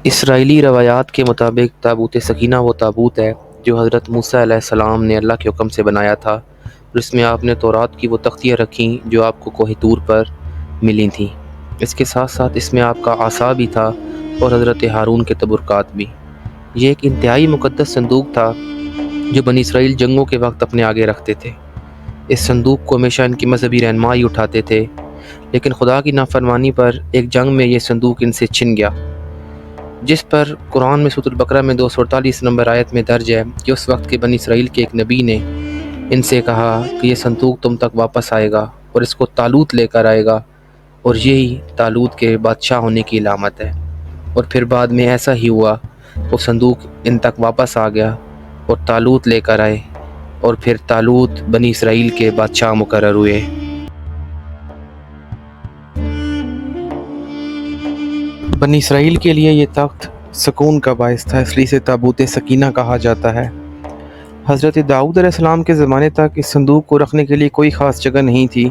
اسرائیلی روایات کے مطابق تابوت سکینہ وہ تابوت ہے جو حضرت موسیٰ علیہ السلام نے اللہ کے حکم سے بنایا تھا، اور اس میں آپ نے تورات کی وہ تختیاں رکھیں جو آپ کو کوہ طور پر ملی تھیں۔ اس کے ساتھ ساتھ اس میں آپ کا عصا بھی تھا اور حضرت ہارون کے تبرکات بھی۔ یہ ایک انتہائی مقدس صندوق تھا جو بنی اسرائیل جنگوں کے وقت اپنے آگے رکھتے تھے۔ اس صندوق کو ہمیشہ ان کی مذہبی رہنمائی اٹھاتے تھے، لیکن خدا کی نافرمانی پر ایک جنگ میں یہ صندوق ان سے چھن گیا، جس پر قرآن میں سورۃ البقرہ میں 248 نمبر آیت میں درج ہے کہ اس وقت کے بنی اسرائیل کے ایک نبی نے ان سے کہا کہ یہ صندوق تم تک واپس آئے گا اور اس کو طالوت لے کر آئے گا، اور یہی طالوت کے بادشاہ ہونے کی علامت ہے۔ اور پھر بعد میں ایسا ہی ہوا، وہ صندوق ان تک واپس آ گیا اور طالوت لے کر آئے، اور پھر طالوت بنی اسرائیل کے بادشاہ مقرر ہوئے۔ بنی اسرائیل کے لیے یہ تخت سکون کا باعث تھا، اس لیے اسے تابوت سکینہ کہا جاتا ہے۔ حضرت داؤد علیہ السلام کے زمانے تک اس صندوق کو رکھنے کے لیے کوئی خاص جگہ نہیں تھی،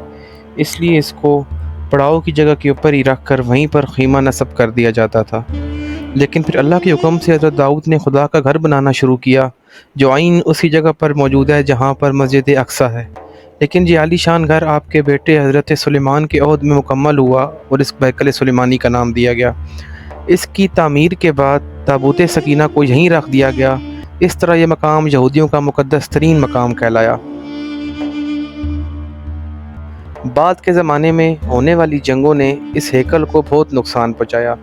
اس لیے اس کو پڑاؤ کی جگہ کے اوپر ہی رکھ کر وہیں پر خیمہ نصب کر دیا جاتا تھا۔ لیکن پھر اللہ کے حکم سے حضرت داؤد نے خدا کا گھر بنانا شروع کیا، جو عین اسی جگہ پر موجود ہے جہاں پر مسجد اقصیٰ ہے۔ لیکن یہ عالی شان گھر آپ کے بیٹے حضرت سلیمان کے عہد میں مکمل ہوا اور اس کو ہیکل سلیمانی کا نام دیا گیا۔ اس کی تعمیر کے بعد تابوت سکینہ کو یہیں رکھ دیا گیا۔ اس طرح یہ مقام یہودیوں کا مقدس ترین مقام کہلایا۔ بعد کے زمانے میں ہونے والی جنگوں نے اس ہیکل کو بہت نقصان پہنچایا،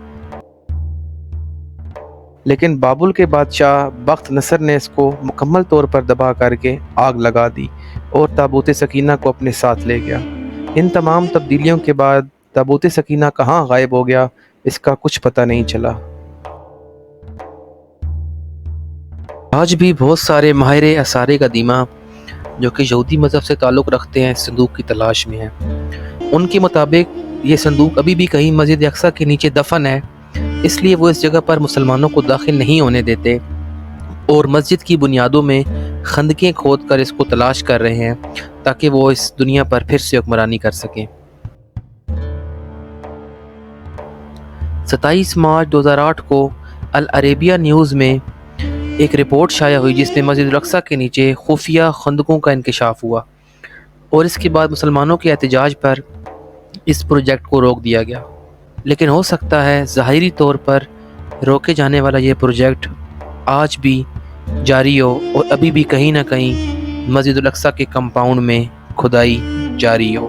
لیکن بابل کے بادشاہ بخت نصر نے اس کو مکمل طور پر تباہ کر کے آگ لگا دی اور تابوت سکینہ کو اپنے ساتھ لے گیا۔ ان تمام تبدیلیوں کے بعد تابوت سکینہ کہاں غائب ہو گیا، اس کا کچھ پتہ نہیں چلا۔ آج بھی بہت سارے ماہر آثار قدیمہ جو کہ یہودی مذہب سے تعلق رکھتے ہیں اس صندوق کی تلاش میں ہیں۔ ان کے مطابق یہ صندوق ابھی بھی کہیں مسجد اقصیٰ کے نیچے دفن ہے، اس لیے وہ اس جگہ پر مسلمانوں کو داخل نہیں ہونے دیتے اور مسجد کی بنیادوں میں خندقیں کھود کر اس کو تلاش کر رہے ہیں تاکہ وہ اس دنیا پر پھر سے حکمرانی کر سکیں۔ 27 مارچ 2008 کو العربیہ نیوز میں ایک رپورٹ شائع ہوئی جس میں مسجد الاقصیٰ کے نیچے خفیہ خندقوں کا انکشاف ہوا، اور اس کے بعد مسلمانوں کے احتجاج پر اس پروجیکٹ کو روک دیا گیا۔ لیکن ہو سکتا ہے ظاہری طور پر روکے جانے والا یہ پروجیکٹ آج بھی جاری ہو اور ابھی بھی کہیں نہ کہیں مسجد الاقصیٰ کے کمپاؤنڈ میں کھدائی جاری ہو۔